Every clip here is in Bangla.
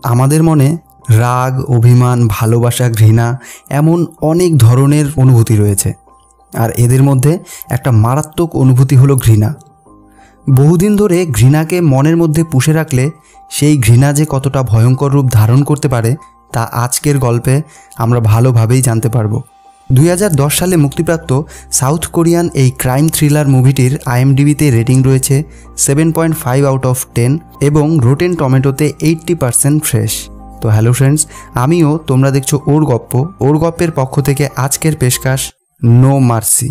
আমাদের মনে রাগ, অভিমান, ভালোবাসা, ঘৃণা এমন অনেক ধরনের অনুভূতি রয়েছে। আর এদের মধ্যে একটা মারাত্মক অনুভূতি হলো ঘৃণা। বহুদিন ধরে ঘৃণাকে মনের মধ্যে পুষে রাখলে সেই ঘৃণা যে কতটা ভয়ঙ্কর রূপ ধারণ করতে পারে তা আজকের গল্পে আমরা ভালোভাবেই জানতে পারবো। 2010 সালে মুক্তিপ্রাপ্ত সাউথ কোরিয়ান এই ক্রাইম থ্রিলার মুভিটির IMDbতে রেটিং রয়েছে 7.5 আউট অফ 10 এবং রোটেন টমেটোতে 80% ফ্রেশ। তো হ্যালো ফ্রেন্ডস, আমিও, তোমরা দেখছো ওর গপ্প। ওর গপ্পের পক্ষ থেকে আজকের পেশকাশ নো মার্সি।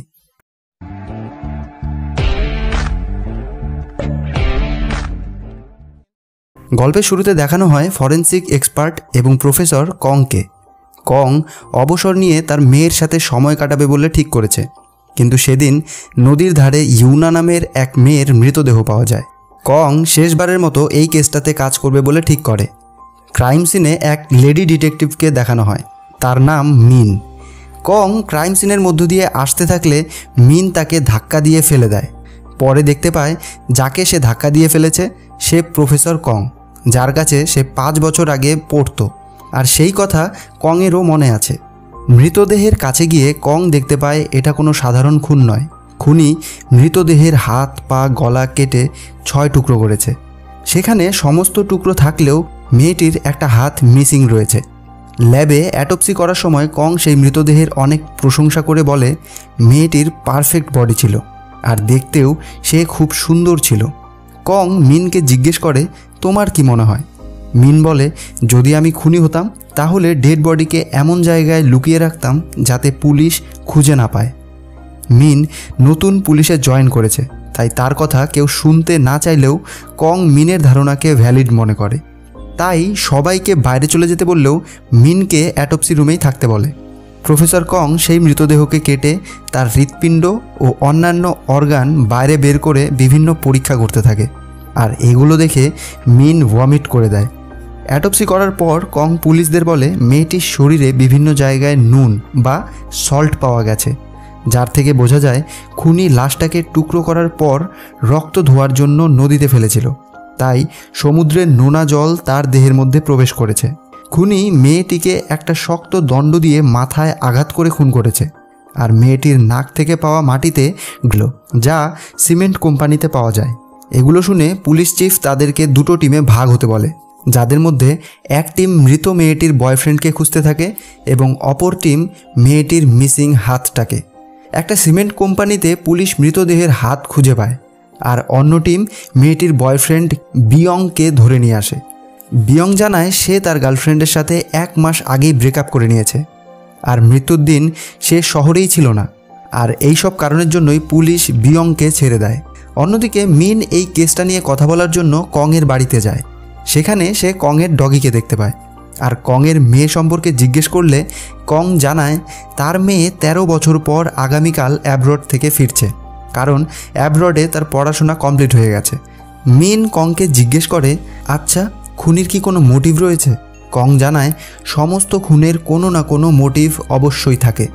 গল্পের শুরুতে দেখানো হয় ফরেন্সিক এক্সপার্ট এবং প্রফেসর কংকে। কং অবসর নিয়ে তার মেয়ের সাথে সময় কাটাবে বলে ঠিক করেছে, কিন্তু সেদিন নদীর ধারে ইউনা নামের এক মেয়ের মৃতদেহ পাওয়া যায়। কং শেষবারের মতো এই কেসটাতে কাজ করবে বলে ঠিক করে। ক্রাইম সিনে এক লেডি ডিটেকটিভকে দেখানো হয়, তার নাম মিন। কং ক্রাইম সিনের মধ্য দিয়ে আসতে থাকলে মিন তাকে ধাক্কা দিয়ে ফেলে দেয়। পরে দেখতে পায় যাকে সে ধাক্কা দিয়ে ফেলেছে সে প্রফেসর কং, যার কাছে সে 5 বছর আগে পড়তো। আর সেই কথা কংয়েরও মনে আছে। মৃতদেহের কাছে গিয়ে কং দেখতে পায় এটা কোনো সাধারণ খুন নয়। খুনি মৃতদেহের হাত, পা, গলা কেটে 6 টুকরো করেছে। সেখানে সমস্ত টুকরো থাকলেও মেয়েটির একটা হাত মিসিং রয়েছে। ল্যাবে অ্যাটপসি করার সময় কং সেই মৃতদেহের অনেক প্রশংসা করে বলে মেয়েটির পারফেক্ট বডি ছিল আর দেখতেও সে খুব সুন্দর ছিল। কং মিনকে জিজ্ঞেস করে, তোমার কি মনে হয়? মিন বলে, যদি আমি খুনি হতাম তাহলে ডেড বডিকে এমন জায়গায় লুকিয়ে রাখতাম যাতে পুলিশ খুঁজে না পায়। মিন নতুন পুলিশে জয়েন করেছে, তাই তার কথা কেউ শুনতে না চাইলেও কং মিনের ধারণাকে ভ্যালিড মনে করে। তাই সবাইকে বাইরে চলে যেতে বললেও মিনকে অ্যাটপসি রুমেই থাকতে বলে। প্রফেসর কং সেই মৃতদেহকে কেটে তার হৃৎপিণ্ড ও অন্যান্য অর্গান বাইরে বের করে বিভিন্ন পরীক্ষা করতে থাকে। আর এগুলো দেখে মিন ভমিট করে দেয়। অ্যাটপসি করার পর কং পুলিশদের বলে মেয়েটির শরীরে বিভিন্ন জায়গায় নুন বা সল্ট পাওয়া গেছে, যার থেকে বোঝা যায় খুনি লাশটাকে টুকরো করার পর রক্ত ধোয়ার জন্য নদীতে ফেলেছিল, তাই সমুদ্রের নোনা জল তার দেহের মধ্যে প্রবেশ করেছে। খুনি মেয়েটিকে একটা শক্ত দণ্ড দিয়ে মাথায় আঘাত করে খুন করেছে। আর মেয়েটির নাক থেকে পাওয়া মাটিতে গ্লো, যা সিমেন্ট কোম্পানিতে পাওয়া যায়। এগুলো শুনে পুলিশ চিফ তাদেরকে 2টো টিমে ভাগ হতে বলে, যাদের মধ্যে এক টিম মৃত মেয়েটির বয়ফ্রেন্ডকে খুঁজতে থাকে এবং অপর টিম মেয়েটির মিসিং হাতটাকে। একটা সিমেন্ট কোম্পানিতে পুলিশ মৃতদেহের হাত খুঁজে পায় আর অন্য টিম মেয়েটির বয়ফ্রেন্ড বিয়ংকে ধরে নিয়ে আসে। বিয়ং জানায় সে তার গার্লফ্রেন্ডের সাথে 1 মাস আগেই ব্রেকআপ করে নিয়েছে আর মৃত্যুর দিন সে শহরেই ছিল না। আর এই সব কারণের জন্যই পুলিশ বিয়ংকে ছেড়ে দেয়। অন্যদিকে মিন এই কেসটা নিয়ে কথা বলার জন্য কংয়ের বাড়িতে যায়। সেখানে সে কংয়ের ডগিকে দেখতে পায় আর কংয়ের মেয়ে সম্পর্কে জিজ্ঞেস করলে কং জানায় তার মেয়ে 13 বছর পর আগামীকাল অ্যাব্রড থেকে ফিরছে, কারণ অ্যাব্রডে তার পড়াশোনা কমপ্লিট হয়ে গেছে। মিন কংকে জিজ্ঞেস করে, আচ্ছা খুনির কি কোনো মোটিভ রয়েছে? কং জানায় সমস্ত খুনের কোনো না কোনো মোটিভ অবশ্যই থাকে,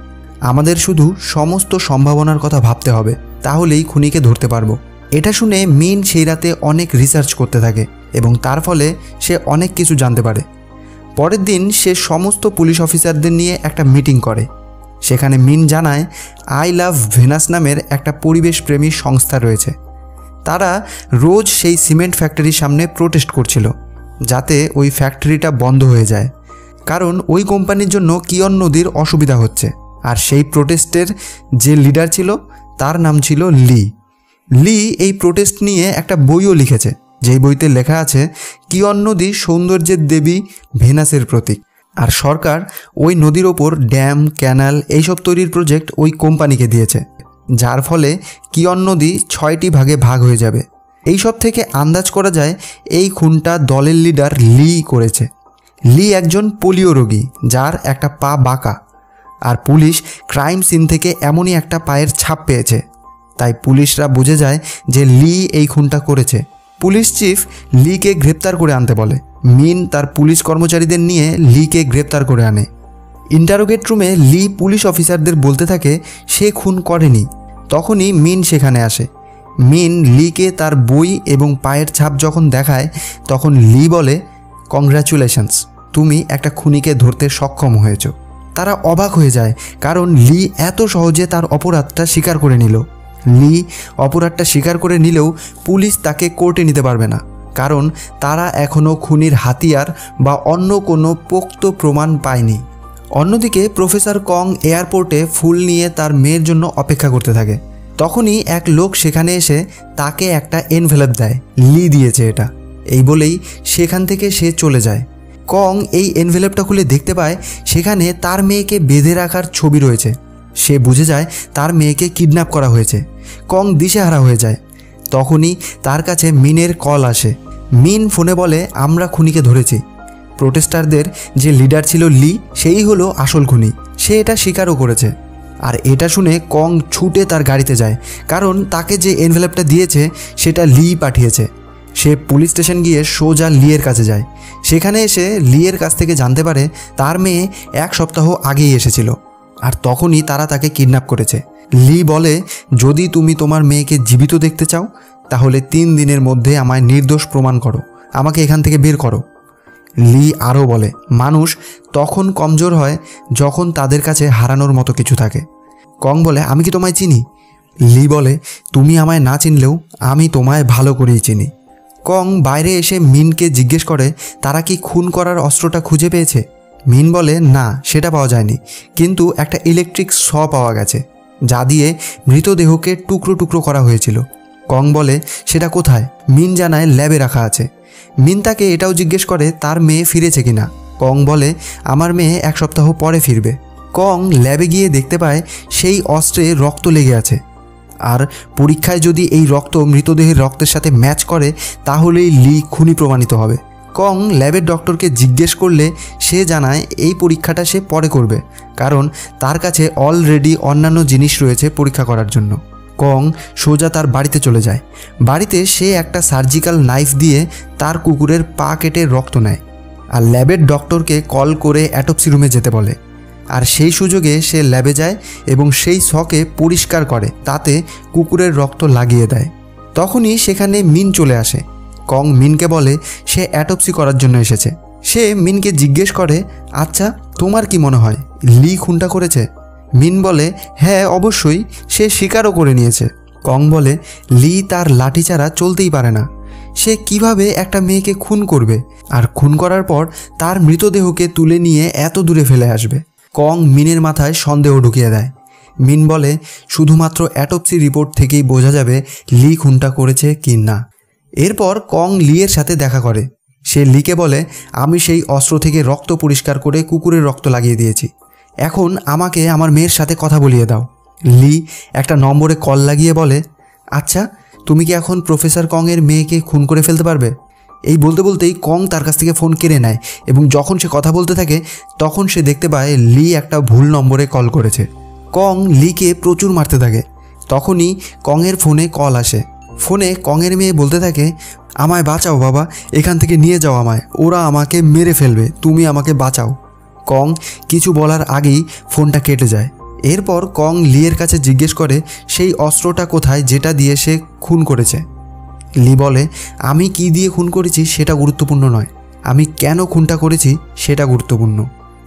আমাদের শুধু সমস্ত সম্ভাবনার কথা ভাবতে হবে, তাহলেই খুনিকে ধরতে পারবো। এটা শুনে মিন সেই রাতে অনেক রিসার্চ করতে থাকে এবং তার ফলে সে অনেক কিছু জানতে পারে। পরের দিন সে সমস্ত পুলিশ অফিসারদের নিয়ে একটা মিটিং করে। সেখানে মিন জানায় আই লাভ ভেনাস নামের একটা পরিবেশপ্রেমী সংস্থা রয়েছে। তারা রোজ সেই সিমেন্ট ফ্যাক্টরির সামনে প্রোটেস্ট করছিল যাতে ওই ফ্যাক্টরিটা বন্ধ হয়ে যায়, কারণ ওই কোম্পানির জন্য কিয়ন নদীর অসুবিধা হচ্ছে। আর সেই প্রোটেস্টের যে লিডার ছিল তার নাম ছিল লি। লি এই প্রোটেস্ট নিয়ে একটা বইও লিখেছে, যেই বইতে লেখা আছে কিয়ন নদী সৌন্দর্যের দেবী ভেনাসের প্রতীক। আর সরকার ওই নদীর ওপর ড্যাম, ক্যানাল এইসব তৈরির প্রজেক্ট ওই কোম্পানিকে দিয়েছে, যার ফলে কিয়ন নদী 6টি ভাগে ভাগ হয়ে যাবে। এই সব থেকে আন্দাজ করা যায় এই খুনটা দলের লিডার লি করেছে। লি একজন পোলিও রোগী যার একটা পা বাঁকা, আর পুলিশ ক্রাইম সিন থেকে এমনই একটা পায়ের ছাপ পেয়েছে, তাই পুলিশরা বুঝে যায় যে লি এই খুনটা করেছে। পুলিশ চিফ লিকে গ্রেপ্তার করে আনতে বলে। মিন তার পুলিশ কর্মচারীদের নিয়ে লিকে গ্রেপ্তার করে আনে। ইন্টারোগেট রুমে লি পুলিশ অফিসারদের বলতে থাকে সে খুন করেনি। তখনই মিন সেখানে আসে। মিন লিকে তার বই এবং পায়ের ছাপ যখন দেখায় তখন লি বলে কংগ্রাচুলেশনস, তুমি একটা খুনিকে ধরতে সক্ষম হয়েছ। তারা অবাক হয়ে যায়, কারণ লি এত সহজে তার অপরাধটা স্বীকার করে নিল। লি অপরাধটা স্বীকার করে নিলেও পুলিশ তাকে কোর্টে নিতে পারবে না, কারণ তারা এখনও খুনির হাতিয়ার বা অন্য কোনো পোক্ত প্রমাণ পায়নি। অন্যদিকে প্রফেসর কং এয়ারপোর্টে ফুল নিয়ে তার মেয়ের জন্য অপেক্ষা করতে থাকে। তখনই এক লোক সেখানে এসে তাকে একটা এনভেলপ দেয়। লি দিয়েছে এটা, এই বলেই সেখান থেকে সে চলে যায়। কং এই এনভেলপটা খুলে দেখতে পায় সেখানে তার মেয়েকে বেঁধে রাখার ছবি রয়েছে। সে বুঝে যায় তার মেয়েকে কিডন্যাপ করা হয়েছে। কং দিশেহারা হয়ে যায়। তখনই তার কাছে মিনের কল আসে। মিন ফোনে বলে, আমরা খুনিকে ধরেছি। প্রোটেস্টারদের যে লিডার ছিল লি, সেই হলো আসল খুনি। সে এটা স্বীকারও করেছে। আর এটা শুনে কং ছুটে তার গাড়িতে যায়, কারণ তাকে যে এনভেলপটা দিয়েছে সেটা লি পাঠিয়েছে। সে পুলিশ স্টেশন গিয়ে সোজা লিয়ের কাছে যায়। সেখানে এসে লিয়ের কাছ থেকে জানতে পারে তার মেয়ে 1 সপ্তাহ আগেই এসেছিল, আর তখনই তারা তাকে কিডন্যাপ করেছে। লি বলে, যদি তুমি তোমার মেয়েকে জীবিত দেখতে চাও তাহলে 3 দিনের মধ্যে আমায় নির্দোষ প্রমাণ করো, আমাকে এখান থেকে বের করো। লি আরও বলে, মানুষ তখন কমজোর হয় যখন তাদের কাছে হারানোর মতো কিছু থাকে। কং বলে, আমি কি তোমায় চিনি? লি বলে, তুমি আমায় না চিনলেও আমি তোমায় ভালো করেই চিনি। কং বাইরে এসে মিনকে জিজ্ঞেস করে তারা কি খুন করার অস্ত্রটা খুঁজে পেয়েছে। মিন বলে, না, সেটা পাওয়া যায়নি, কিন্তু একটা ইলেকট্রিক শ পাওয়া গেছে, যা দিয়ে মৃতদেহকে টুকরো টুকরো করা হয়েছিল। কং বলে, সেটা কোথায়? মিন জানায় ল্যাবে রাখা আছে। মিন তাকে এটাও জিজ্ঞেস করে তার মেয়ে ফিরেছে কিনা। কং বলে, আমার মেয়ে 1 সপ্তাহ পরে ফিরবে। কং ল্যাবে গিয়ে দেখতে পায় সেই অস্ত্রে রক্ত লেগে আছে, আর পরীক্ষায় যদি এই রক্ত মৃতদেহের রক্তের সাথে ম্যাচ করে তাহলেই লি খুনি প্রমাণিত হবে। কং ল্যাবের ডক্টরকে জিজ্ঞেস করলে সে জানায় এই পরীক্ষাটা সে পরে করবে, কারণ তার কাছে অলরেডি অন্যান্য জিনিস রয়েছে পরীক্ষা করার জন্য। কং সোজা তার বাড়িতে চলে যায়। বাড়িতে সে একটা সার্জিক্যাল নাইফ দিয়ে তার কুকুরের পা কেটে রক্ত নেয়, আর ল্যাবের ডক্টরকে কল করে অ্যাটপসি রুমে যেতে বলে। আর সেই সুযোগে সে ল্যাবে যায় এবং সেই শকে পরিষ্কার করে, তাতে কুকুরের রক্ত লাগিয়ে দেয়। তখনই সেখানে মিন চলে আসে। কং মিনকে বলে সে অ্যাটপসি করার জন্য এসেছে। সে মিনকে জিজ্ঞেস করে, আচ্ছা তোমার কি মনে হয় লি খুনটা করেছে? মিন বলে, হ্যাঁ অবশ্যই, সে স্বীকারও করে নিয়েছে। কং বলে, লি তার লাঠি ছাড়া চলতেই পারে না, সে কিভাবে একটা মেয়েকে খুন করবে, আর খুন করার পর তার মৃতদেহকে তুলে নিয়ে এত দূরে ফেলে আসবে? কং মিনের মাথায় সন্দেহ ঢুকিয়ে দেয়। মিন বলে, শুধুমাত্র অ্যাটপসি রিপোর্ট থেকেই বোঝা যাবে লি খুনটা করেছে কি না। এরপর কং লিয়ের সাথে দেখা করে। সে লিকে বলে, আমি সেই অস্ত্র থেকে রক্ত পরিষ্কার করে কুকুরের রক্ত লাগিয়ে দিয়েছি, এখন আমাকে আমার মেয়ের সাথে কথা বলিয়ে দাও। লি একটা নম্বরে কল লাগিয়ে বলে, আচ্ছা তুমি কি এখন প্রফেসর কংয়ের মেয়েকে খুন করে ফেলতে পারবে? এই বলতে বলতেই কং তার কাছ থেকে ফোন কেড়ে নেয়, এবং যখন সে কথা বলতে থাকে তখন সে দেখতে পায় লি একটা ভুল নম্বরে কল করেছে। কং লিকে প্রচুর মারতে থাকে। তখনই কংয়ের ফোনে কল আসে। ফোনে কংয়ের মেয়ে বলতে থাকে, আমায় বাঁচাও বাবা, এখান থেকে নিয়ে যাও আমায়, ওরা আমাকে মেরে ফেলবে, তুমি আমাকে বাঁচাও। কং কিছু বলার আগেই ফোনটা কেটে যায়। এরপর কং লিয়ের কাছে জিজ্ঞেস করে সেই অস্ত্রটা কোথায় যেটা দিয়ে সে খুন করেছে। লি বলে, আমি কি দিয়ে খুন করেছি সেটা গুরুত্বপূর্ণ নয়, আমি কেন খুনটা করেছি সেটা গুরুত্বপূর্ণ।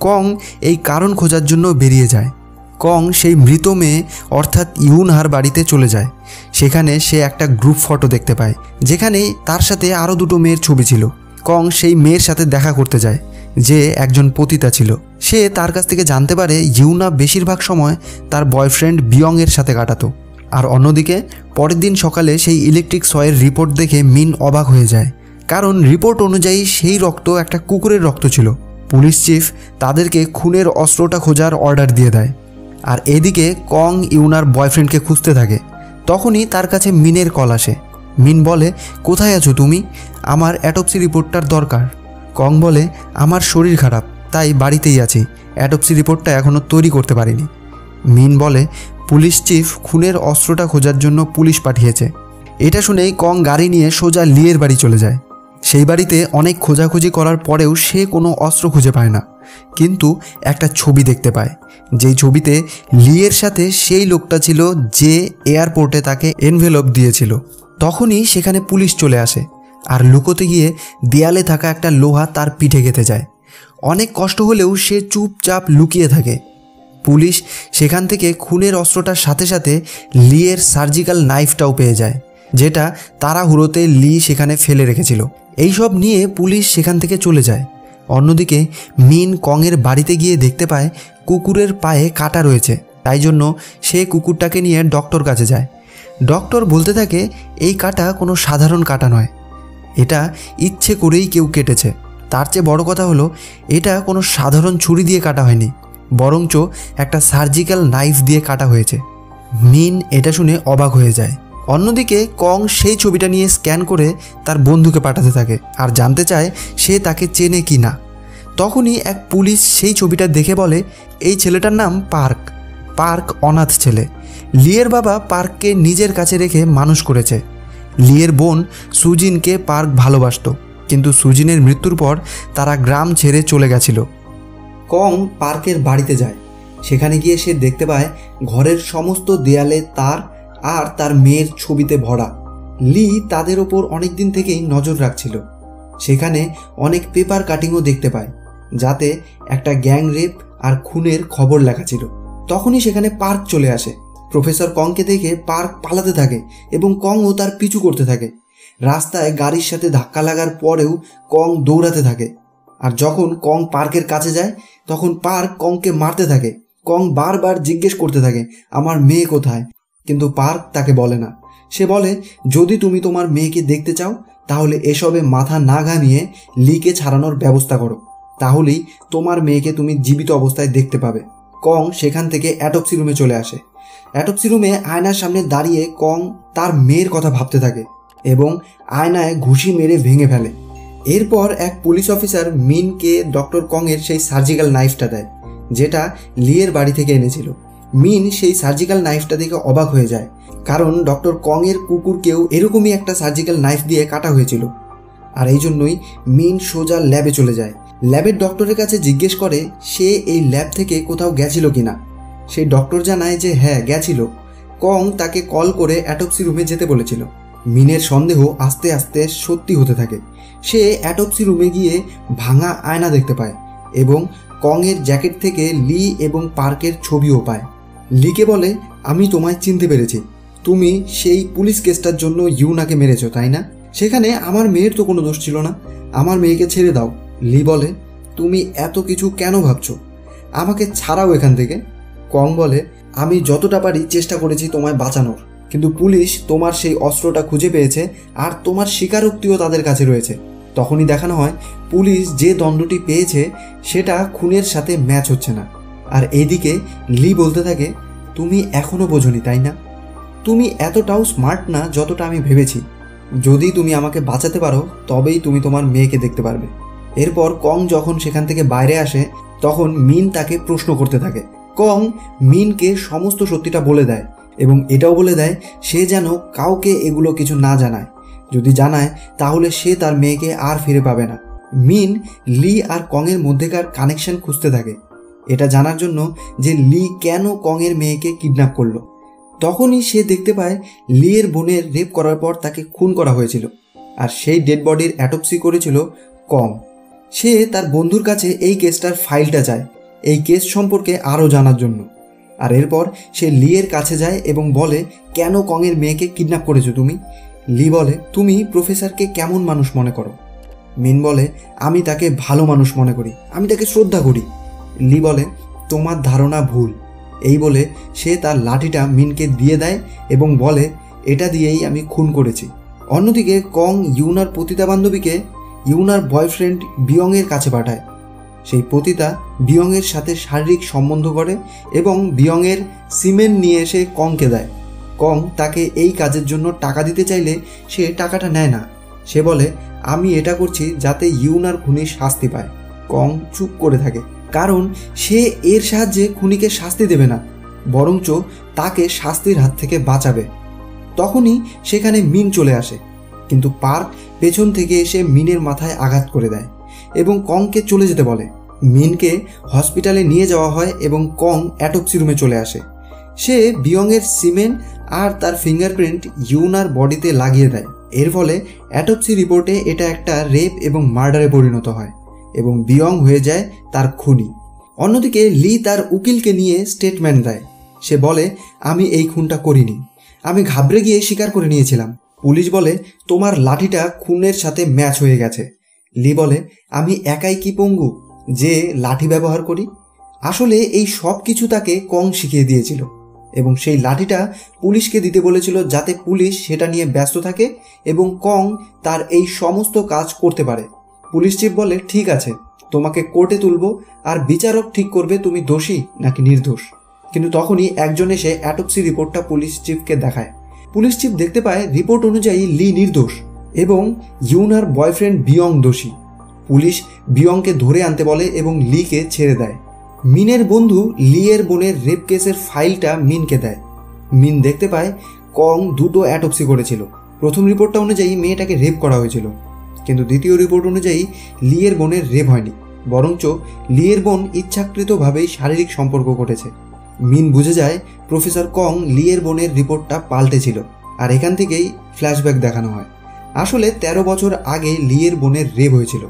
কং এই কারণ খোঁজার জন্য বেরিয়ে যায়। কং সেই মৃত মেয়ে অর্থাৎ ইউনহার বাড়িতে চলে যায়। সেখানে সে একটা গ্রুপ ফটো দেখতে পায়, যেখানে তার সাথে আরও 2 মেয়ের ছবি ছিল। কং সেই মেয়ের সাথে দেখা করতে যায়, যে একজন পতিতা ছিল। সে তার কাছ থেকে জানতে পারে ইউনা বেশিরভাগ সময় তার বয়ফ্রেন্ড বিয়ংয়ের সাথে কাটাতো। আর অন্যদিকে পরের দিন সকালে সেই ইলেকট্রিক শয়ের রিপোর্ট দেখে মিন অবাক হয়ে যায়, কারণ রিপোর্ট অনুযায়ী সেই রক্ত একটা কুকুরের রক্ত ছিল। পুলিশ চিফ তাদেরকে খুনের অস্ত্রটা খোঁজার অর্ডার দিয়ে দেয়। আর এদিকে কং ইউনার বয়ফ্রেন্ডকে খুঁজতে থাকে। তখনই তার কাছে মিনের কল আসে। মিন বলে, কোথায় আছো তুমি? আমার অ্যাটপসি রিপোর্টটার দরকার। কং বলে, আমার শরীর খারাপ, তাই বাড়িতেই আছি, অ্যাটপসি রিপোর্টটা এখনও তৈরি করতে পারিনি। মিন বলে, পুলিশ চিফ খুনের অস্ত্রটা খোঁজার জন্য পুলিশ পাঠিয়েছে। এটা শুনেই কং গাড়ি নিয়ে সোজা লিয়ের বাড়ি চলে যায়। সেই বাড়িতে অনেক খোঁজাখুঁজি করার পরেও সে কোনো অস্ত্র খুঁজে পায় না, কিন্তু একটা ছবি দেখতে পায়, যেই ছবিতে লিয়ের সাথে সেই লোকটা ছিল যে এয়ারপোর্টে তাকে এনভেলপ দিয়েছিল। তখনই সেখানে পুলিশ চলে আসে, আর লুকোতে গিয়ে দেয়ালে থাকা একটা লোহা তার পিঠে গেঁথে যায়। অনেক কষ্ট হলেও সে চুপচাপ লুকিয়ে থাকে। পুলিশ সেখান থেকে খুনের অস্ত্রটার সাথে সাথে লিয়ের সার্জিক্যাল নাইফটাও পেয়ে যায়, যেটা তাড়াহুড়োতে লি সেখানে ফেলে রেখেছিল। এইসব নিয়ে পুলিশ সেখান থেকে চলে যায়। অন্যদিকে মিন কংয়ের বাড়িতে গিয়ে দেখতে পায় কুকুরের পায়ে কাটা রয়েছে। তাই জন্য সে কুকুরটাকে নিয়ে ডক্টর কাছে যায়। ডক্টর বলতে থাকে এই কাটা কোনো সাধারণ কাটা নয়, এটা ইচ্ছে করেই কেউ কেটেছে। তার চেয়ে বড় কথা হলো এটা কোনো সাধারণ ছুরি দিয়ে কাটা হয়নি, বরঞ্চ একটা সার্জিক্যাল নাইফ দিয়ে কাটা হয়েছে। মিন এটা শুনে অবাক হয়ে যায়। অন্যদিকে কং সেই ছবিটা নিয়ে স্ক্যান করে তার বন্ধুকে পাঠাতে থাকে আর জানতে চায় সে তাকে চেনে কি না। তখনই এক পুলিশ সেই ছবিটা দেখে বলে এই ছেলেটার নাম পার্ক। পার্ক অনাথ ছেলে। লিয়ের বাবা পার্ককে নিজের কাছে রেখে মানুষ করেছে। লিয়ের বোন সুজিনকে পার্ক ভালোবাসত, কিন্তু সুজিনের মৃত্যুর পর তারা গ্রাম ছেড়ে চলে গেছিল। কং পার্কের বাড়িতে যায়। সেখানে গিয়ে সে দেখতে পায় ঘরের সমস্ত দেয়ালে তার আর তার মেয়ের ছবিতে ভরা। লি তাদের ওপর অনেক দিন থেকেই নজর রাখছিল। সেখানে অনেক পেপার কাটিংও দেখতে পায়, যাতে একটা গ্যাং রেপ আর খুনের খবর লেখা ছিল। তখনই সেখানে পার্ক চলে আসে। প্রফেসর কংকে দেখে পার্ক পালাতে থাকে এবং কংও তার পিছু করতে থাকে। রাস্তায় গাড়ির সাথে ধাক্কা লাগার পরেও কং দৌড়াতে থাকে। আর যখন কং পার্কের কাছে যায় তখন পার্ক কংকে মারতে থাকে। কং বারবার জিজ্ঞেস করতে থাকে আমার মেয়ে কোথায়, কিন্তু পার্ক তাকে বলে না। সে বলে যদি তুমি তোমার মেয়েকে দেখতে চাও তাহলে এসবে মাথা না ঘামিয়ে লিকে ছাড়ানোর ব্যবস্থা করো, তাহলেই তোমার মেয়েকে তুমি জীবিত অবস্থায় দেখতে পাবে। কং সেখান থেকে অ্যাটপসি রুমে চলে আসে। অ্যাটপসি রুমে আয়নার সামনে দাঁড়িয়ে কং তার মেয়ের কথা ভাবতে থাকে এবং আয়নায় ঘুষি মেরে ভেঙে ফেলে। এরপর এক পুলিশ অফিসার মিনকে ডক্টর কংয়ের সেই সার্জিক্যাল নাইফটা দেয়, যেটা লিয়ের বাড়ি থেকে এনেছিল। মিন সেই সার্জিক্যাল নাইফটা দেখে অবাক হয়ে যায়, কারণ ডক্টর কংয়ের কুকুরকেও এরকমই একটা সার্জিক্যাল নাইফ দিয়ে কাটা হয়েছিল। আর এই জন্যই মিন সোজা ল্যাবে চলে যায়। ল্যাবের ডক্টরের কাছে জিজ্ঞেস করে সে এই ল্যাব থেকে কোথাও গেছিল কিনা। সেই ডক্টর জানায় যে হ্যাঁ গেছিল। কং তাকে কল করে অ্যাটপসি রুমে যেতে বলেছিল। মিনের সন্দেহ আস্তে আস্তে সত্যি হতে থাকে। সে অ্যাটপসি রুমে গিয়ে ভাঙা আয়না দেখতে পায় এবং কংয়ের জ্যাকেট থেকে লি এবং পার্কের ছবিও পায়। লিকে বলে আমি তোমায় চিনতে পেরেছি, তুমি সেই পুলিশ কেসটার জন্য ইউনাকে মেরেছো তাই না? সেখানে আমার মেয়ের তো কোনো দোষ ছিল না, আমার মেয়েকে ছেড়ে দাও। লি বলে তুমি এত কিছু কেন ভাবছো, আমাকে ছাড়াও এখান থেকে। কং বলে আমি যতটা পারি চেষ্টা করেছি তোমায় বাঁচানোর, কিন্তু পুলিশ তোমার সেই অস্ত্রটা খুঁজে পেয়েছে আর তোমার স্বীকারোক্তিও তাদের কাছে রয়েছে। তখনই দেখানো হয় পুলিশ যে দণ্ডটি পেয়েছে সেটা খুনের সাথে ম্যাচ হচ্ছে না। আর এদিকে লি বলতে থাকে তুমি এখনও বোঝোনি তাই না, তুমি এতটাও স্মার্ট না যতটা আমি ভেবেছি। যদি তুমি আমাকে বাঁচাতে পারো তবেই তুমি তোমার মেয়েকে দেখতে পারবে। এরপর কং যখন সেখান থেকে বাইরে আসে তখন মিন তাকে প্রশ্ন করতে থাকে। কং মিনকে সমস্ত সত্যিটা বলে দেয় এবং এটাও বলে দেয় সে যেন কাউকে এগুলো কিছু না জানায়। যদি জানায় তাহলে সে তার মেয়েকে আর ফিরে পাবে না। মিন লি আর কংয়ের মধ্যেকার কানেকশন খুঁজতে থাকে, এটা জানার জন্য যে লি কেন কংয়ের মেয়েকে কিডন্যাপ করলো। তখনই সে দেখতে পায় লিয়ের বোনের রেপ করার পর তাকে খুন করা হয়েছিল আর সেই ডেড বডির অ্যাটপসি করেছিল কং। সে তার বন্ধুর কাছে এই কেসটার ফাইলটা চায় এই কেস সম্পর্কে আরও জানার জন্য। আর এরপর সে লিয়ের কাছে যায় এবং বলে কেন কংয়ের মেয়েকে কিডন্যাপ করেছো তুমি? লি বলে তুমি প্রফেসরকে কেমন মানুষ মনে করো? মিন বলে আমি তাকে ভালো মানুষ মনে করি, আমি তাকে শ্রদ্ধা করি। লি বলে তোমার ধারণা ভুল। এই বলে সে তার লাঠিটা মিনকে দিয়ে দেয় এবং বলে এটা দিয়েই আমি খুন করেছি। অন্যদিকে কং ইউনার পতিতা বান্ধবীকে ইউনার বয়ফ্রেন্ড বিয়ংয়ের কাছে পাঠায়। সেই পতিতা বিয়ংয়ের সাথে শারীরিক সম্বন্ধ করে এবং বিয়ংয়ের সিমেন্ট নিয়ে এসে কংকে দেয়। কং তাকে এই কাজের জন্য টাকা দিতে চাইলে সে টাকাটা নেয় না। সে বলে আমি এটা করছি যাতে ইউনার খুনি শাস্তি পায়। কং চুপ করে থাকে, কারণ সে এর সাহায্যে খুনিকে শাস্তি দেবে না, বরঞ্চ তাকে শাস্তির হাত থেকে বাঁচাবে। তখনই সেখানে মিন চলে আসে, কিন্তু পার্ক পেছন থেকে এসে মিনের মাথায় আঘাত করে দেয় এবং কংকে চলে যেতে বলে। মিনকে হসপিটালে নিয়ে যাওয়া হয় এবং কং অ্যাটপসি রুমে চলে আসে। সে বিয়ংয়ের সিমেন্ট আর তার ফিঙ্গারপ্রিন্ট ইউনার বডিতে লাগিয়ে দেয়। এর ফলে অ্যাটপসি রিপোর্টে এটা একটা রেপ এবং মার্ডারে পরিণত হয় এবং বিয়ং হয়ে যায় তার খুনি। অন্যদিকে লি তার উকিলকে নিয়ে স্টেটমেন্ট দেয়। সে বলে, আমি এই খুনটা করিনি, আমি ঘাবড়ে গিয়ে স্বীকার করে নিয়েছিলাম। পুলিশ বলে, তোমার লাঠিটা খুনের সাথে ম্যাচ হয়ে গেছে। লি বলে, আমি একাই কি পঙ্গু যে লাঠি ব্যবহার করি? আসলে এই সব কিছু তাকে কং শিখিয়ে দিয়েছিল এবং সেই লাঠিটা পুলিশকে দিতে বলেছিল যাতে পুলিশ সেটা নিয়ে ব্যস্ত থাকে এবং কং তার এই সমস্ত কাজ করতে পারে। পুলিশ চিফ বলে, ঠিক আছে, তোমাকে কোর্টে তুলবো আর বিচারক ঠিক করবে তুমি দোষী নাকি নির্দোষ। কিন্তু তখনই একজন এসে অ্যাটপসি রিপোর্টটা পুলিশ চিফকে দেখায়। পুলিশ চিফ দেখতে পায় রিপোর্ট অনুযায়ী লি নির্দোষ এবং ইউনার বয়ফ্রেন্ড বিয়ং দোষী। পুলিশ বিয়ংকে ধরে আনতে বলে এবং লিকে ছেড়ে দেয়। মিনের বন্ধু লিয়ের বোনের রেপ কেসের ফাইলটা মিনকে দেয়। মিন দেখতে পায় কং দুটো অ্যাটপসি করেছিল। প্রথম রিপোর্টটা অনুযায়ী মেয়েটাকে রেপ করা হয়েছিল, কিন্তু দ্বিতীয় রিপোর্ট অনুযায়ী লিয়ের বোনের রেপ হয়নি, বরঞ্চ লিয়ের বোন ইচ্ছাকৃতভাবেই শারীরিক সম্পর্ক ঘটেছে। মিন বুঝে যায় প্রফেসর কং লিয়ের বোনের রিপোর্টটা পাল্টেছিল, আর এখান থেকেই ফ্ল্যাশব্যাক দেখানো হয়। আসলে 13 বছর আগে লিয়ের বোনের রেপ হয়েছিল,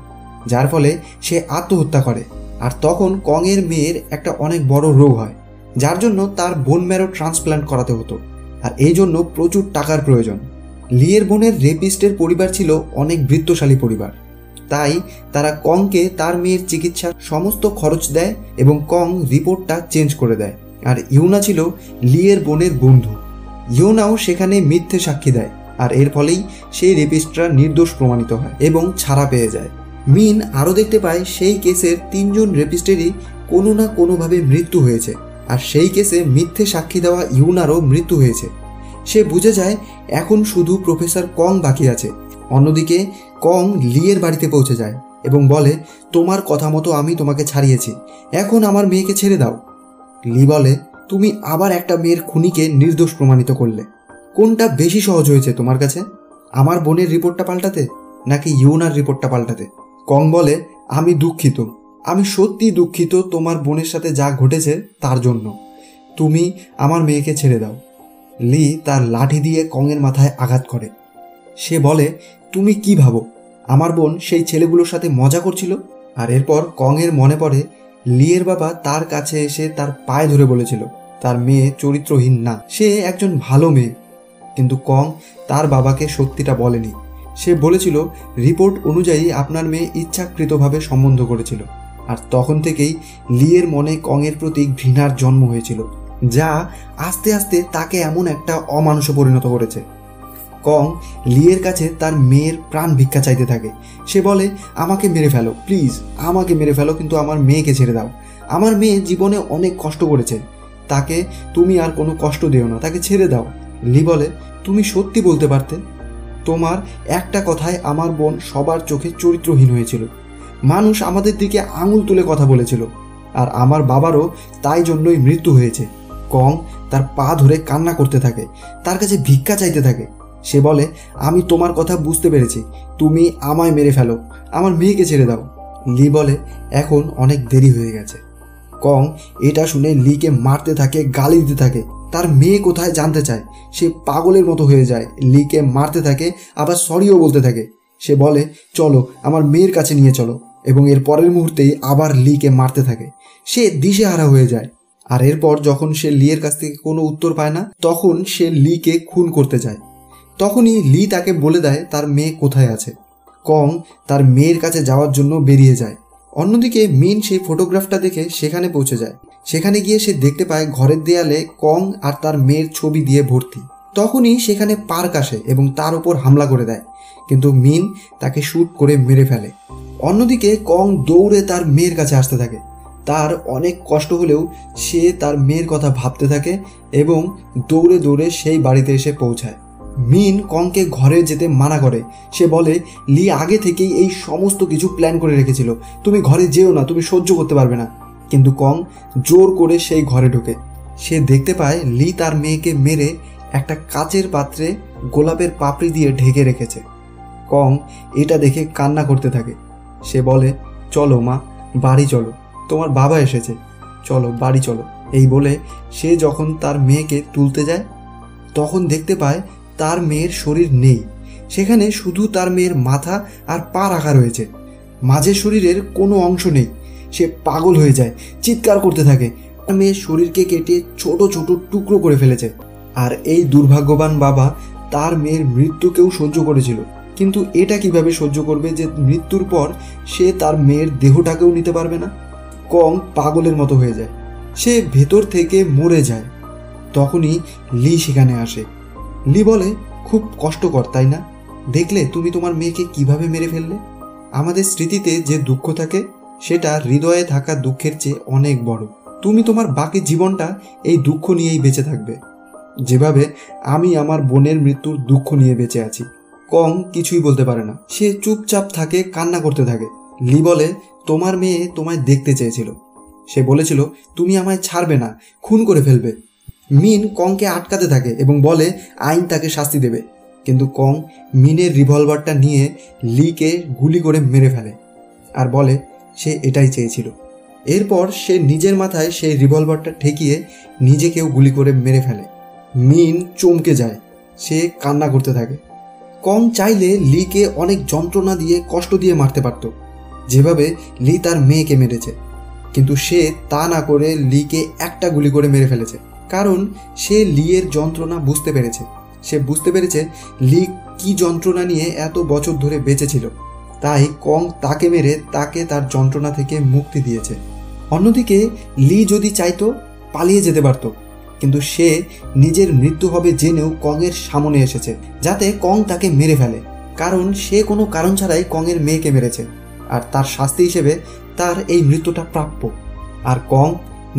যার ফলে সে আত্মহত্যা করে। আর তখন কংয়ের মেয়ের একটা অনেক বড় রোগ হয়, যার জন্য তার বোন ম্যারো ট্রান্সপ্ল্যান্ট করাতে হতো, আর এই জন্য প্রচুর টাকার প্রয়োজন। লিয়ের বোনের রেপিস্টের পরিবার ছিল অনেক বৃত্তশালী পরিবার, তাই তারা কংকে তার মেয়ের চিকিৎসার সমস্ত খরচ দেয় এবং কং রিপোর্টটা চেঞ্জ করে দেয়। আর ইউনা ছিল লিয়ের বোনের বন্ধু। ইউনাও সেখানে মিথ্যে সাক্ষী দেয়, আর এর ফলেই সেই রেপিস্টরা নির্দোষ প্রমাণিত হয় এবং ছাড়া পেয়ে যায়। মিন আরও দেখতে পায় সেই কেসের 3 জন রেপিস্টেরই কোনো না কোনোভাবে মৃত্যু হয়েছে, আর সেই কেসে মিথ্যে সাক্ষী দেওয়া ইউনারও মৃত্যু হয়েছে। সে বুঝে যায় এখন শুধু প্রফেসর কং বাকি আছে। অন্যদিকে কং লিয়ের বাড়িতে পৌঁছে যায় এবং বলে, তোমার কথা মতো আমি তোমাকে ছাড়িয়েছি, এখন আমার মেয়েকে ছেড়ে দাও। লি বলে, তুমি আবার একটা মেয়ের খুনিকে নির্দোষ প্রমাণিত করলে। কোনটা বেশি সহজ হয়েছে তোমার কাছে, আমার বোনের রিপোর্টটা পাল্টাতে নাকি ইউনার রিপোর্টটা পাল্টাতে? কং বলে, আমি দুঃখিত, আমি সত্যি দুঃখিত তোমার বোনের সাথে যা ঘটেছে তার জন্য। তুমি আমার মেয়েকে ছেড়ে দাও। লি তার লাঠি দিয়ে কংয়ের মাথায় আঘাত করে। সে বলে, তুমি কি ভাবো আমার বোন সেই ছেলেগুলোর সাথে মজা করছিল? আর এরপর কংয়ের মনে পড়ে লিয়ের বাবা তার কাছে এসে তার পায়ে ধরে বলেছিল তার মেয়ে চরিত্রহীন না, সে একজন ভালো মেয়ে। কিন্তু কং তার বাবাকে সত্যিটা বলেনি। সে বলেছিল রিপোর্ট অনুযায়ী আপনার মেয়ে ইচ্ছাকৃতভাবে সম্বন্ধ করেছিল। আর তখন থেকেই লিয়ের মনে কংয়ের প্রতি ঘৃণার জন্ম হয়েছিল, যা আস্তে আস্তে তাকে এমন একটা অমানুষে পরিণত করেছে। কং লিয়ের কাছে তার মেয়ের প্রাণ ভিক্ষা চাইতে থাকে। সে বলে, আমাকে মেরে ফেলো প্লিজ, আমাকে মেরে ফেলো, কিন্তু আমার মেয়েকে ছেড়ে দাও। আমার মেয়ে জীবনে অনেক কষ্ট করেছে, তাকে তুমি আর কোনো কষ্ট দিও না, তাকে ছেড়ে দাও। লি বলে, তুমি সত্যি বলতে পারতে, তোমার একটা কথায় আমার বোন সবার চোখে চরিত্রহীন হয়েছিল। মানুষ আমাদের দিকে আঙুল তুলে কথা বলেছিল, আর আমার বাবারও তাই জন্যই মৃত্যু হয়েছে। কং তার পা ধরে কান্না করতে থাকে, তার কাছে ভিক্ষা চাইতে থাকে। সে বলে, আমি তোমার কথা বুঝতে পেরেছি, তুমি আমায় মেরে ফেলো, আমার মেয়েকে ছেড়ে দাও। লি বলে, এখন অনেক দেরি হয়ে গেছে। কং এটা শুনে লিকে মারতে থাকে, গালি দিতে থাকে। তার মেয়ে কোথায় জানতে চায়। সে পাগলের মতো হয়ে যায়, লিকে মারতে থাকে, আবার সরিও বলতে থাকে। সে বলে, চলো আমার মেয়ের কাছে নিয়ে চলো, এবং এর পরের মুহূর্তেই আবার লিকে মারতে থাকে। সে দিশেহারা হয়ে যায়। আর এরপর যখন সে লিয়ের কাছ থেকে কোনো উত্তর পায় না, তখন সে লিকে খুন করতে যায়। তখনই লি তাকে বলে দেয় তার মেয়ে কোথায় আছে। কং তার মেয়ের কাছে যাওয়ার জন্য বেরিয়ে যায়। অন্যদিকে মিন সেই ফটোগ্রাফটা দেখে সেখানে পৌঁছে যায়। সেখানে গিয়ে সে দেখতে পায় ঘরের দেয়ালে কং আর তার মেয়ের ছবি দিয়ে ভর্তি। তখনই সেখানে পার্ক আসে এবং তার উপর হামলা করে দেয়, কিন্তু মিন তাকে শ্যুট করে মেরে ফেলে। অন্যদিকে কং দৌড়ে তার মেয়ের কাছে আসতে থাকে। তার অনেক কষ্ট হলেও সে তার মেয়ের কথা ভাবতে থাকে এবং দৌড়ে দৌড়ে সেই বাড়িতে এসে পৌঁছায়। মিন কংকে ঘরে যেতে মানা করে। সে বলে, লি আগে থেকেই এই সমস্ত কিছু প্ল্যান করে রেখেছিল, তুমি ঘরে যেও না, তুমি সহ্য করতে পারবে না। কিন্তু কং জোর করে সেই ঘরে ঢোকে। সে দেখতে পায় লি তার মেয়েকে মেরে একটা কাচের পাত্রে গোলাপের পাপড়ি দিয়ে ঢেকে রেখেছে। কং এটা দেখে কান্না করতে থাকে। সে বলে, চলো মা, বাড়ি চলো, তোমার বাবা এসেছে, চলো বাড়ি চলো। এই বলে সে যখন তার মেয়েকে তুলতে যায়, তখন দেখতে পায় তার মেয়ের শরীর নেই। সেখানে শুধু তার মেয়ের মাথা আর পা রাখা রয়েছে, মাঝের শরীরের কোনো অংশ নেই। সে পাগল হয়ে যায়, চিৎকার করতে থাকে। মেয়ের শরীরকে কেটে ছোট ছোট টুকরো করে ফেলেছে। আর এই দুর্ভাগ্যবান বাবা তার মেয়ের মৃত্যুকেও সহ্য করেছিল, কিন্তু এটা কিভাবে সহ্য করবে যে মৃত্যুর পর সে তার মেয়ের দেহটাকেও নিতে পারবে না। কং পাগলের মতো হয়ে যায়, সে ভেতর থেকে মরে যায়। তখনই লি সেখানে আসে। লি বলে, খুব কষ্টকর তাই না? দেখলে তুমি তোমার মেয়েকে কিভাবে মেরে ফেললে। আমাদের স্মৃতিতে যে দুঃখ থাকে সেটা হৃদয়ে থাকা দুঃখের চেয়ে অনেক বড়। তুমি তোমার বাকি জীবনটা এই দুঃখ নিয়েই বেঁচে থাকবে, যেভাবে আমি আমার বোনের মৃত্যুর দুঃখ নিয়ে বেঁচে আছি। কং কিছুই বলতে পারে না, সে চুপচাপ থাকে, কান্না করতে থাকে। লি বলে, তোমার মেয়ে তোমায় দেখতে চেয়েছিল, সে বলেছিল তুমি আমায় ছাড়বে না, খুন করে ফেলবে। মিন কংকে আটকাতে থাকে এবং বলে আইন তাকে শাস্তি দেবে, কিন্তু কং মিনের রিভলভারটা নিয়ে লিকে গুলি করে মেরে ফেলে আর বলে সে এটাই চেয়েছিল। এরপর সে নিজের মাথায় সেই রিভলভারটা ঠেকিয়ে নিজেকেও গুলি করে মেরে ফেলে। মিন চমকে যায়, সে কান্না করতে থাকে। কং চাইলে লিকে অনেক যন্ত্রণা দিয়ে কষ্ট দিয়ে মারতে পারত, যেভাবে লি তার মেয়েকে মেরেছে, কিন্তু সে তা না করে লিকে একটা গুলি করে মেরে ফেলেছে, কারণ সে লিয়ের যন্ত্রণা বুঝতে পেরেছে। সে বুঝতে পেরেছে লি কি যন্ত্রণা নিয়ে এত বছর ধরে বেঁচেছিল, তাই কং তাকে মেরে তাকে তার যন্ত্রণা থেকে মুক্তি দিয়েছে। অন্যদিকে লি যদি চাইতো পালিয়ে যেতে পারত, কিন্তু সে নিজের মৃত্যু হবে জেনেও কংয়ের সামনে এসেছে যাতে কং তাকে মেরে ফেলে, কারণ সে কোনো কারণ ছাড়াই কংয়ের মেয়েকে মেরেছে আর তার শাস্তি হিসেবে তার এই মৃত্যুটা প্রাপ্য। আর কং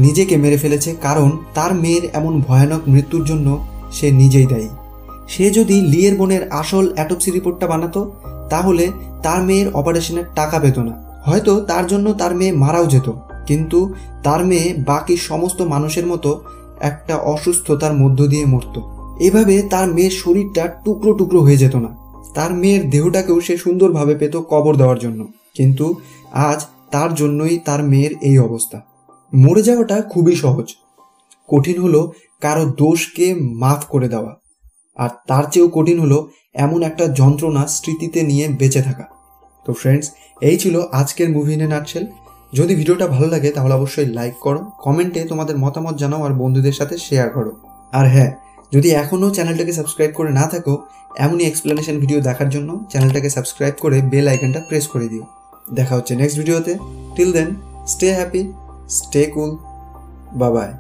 নিজেকে মেরে ফেলেছে কারণ তার মেয়ের এমন ভয়ানক মৃত্যুর জন্য সে নিজেই দায়ী। সে যদি লিয়ের বোনের আসল অ্যাটপসি রিপোর্টটা বানাতো তাহলে তার মেয়ের অপারেশনের টাকা পেত না, হয়তো তার জন্য তার মেয়ে মারাও যেত, কিন্তু তার মেয়ে বাকি সমস্ত মানুষের মতো একটা অসুস্থতার মধ্য দিয়ে মরত। এভাবে তার মেয়ের শরীরটা টুকরো টুকরো হয়ে যেত না। তার মেয়ের দেহটাকেও সে সুন্দরভাবে পেত কবর দেওয়ার জন্য, কিন্তু আজ তার জন্যই তার মেয়ের এই অবস্থা। মরে যাওয়াটা খুবই সহজ, কঠিন হলো কারো দোষকে মাফ করে দেওয়া, আর তার চেয়েও কঠিন হলো এমন একটা যন্ত্রণা স্মৃতিতে নিয়ে বেঁচে থাকা। তো ফ্রেন্ডস, এই ছিল আজকের মুভি ইন এ নাটশেল। যদি ভিডিওটা ভালো লাগে তাহলে অবশ্যই লাইক করো, কমেন্টে তোমাদের মতামত জানাও আর বন্ধুদের সাথে শেয়ার করো। আর হ্যাঁ, যদি এখনও চ্যানেলটাকে সাবস্ক্রাইব করে না থাকো এমনই এক্সপ্লেনেশন ভিডিও দেখার জন্য চ্যানেলটাকে সাবস্ক্রাইব করে বেল আইকনটা প্রেস করে দিও। দেখা হচ্ছে নেক্সট ভিডিওতে। Till then, stay happy, stay cool, bye by.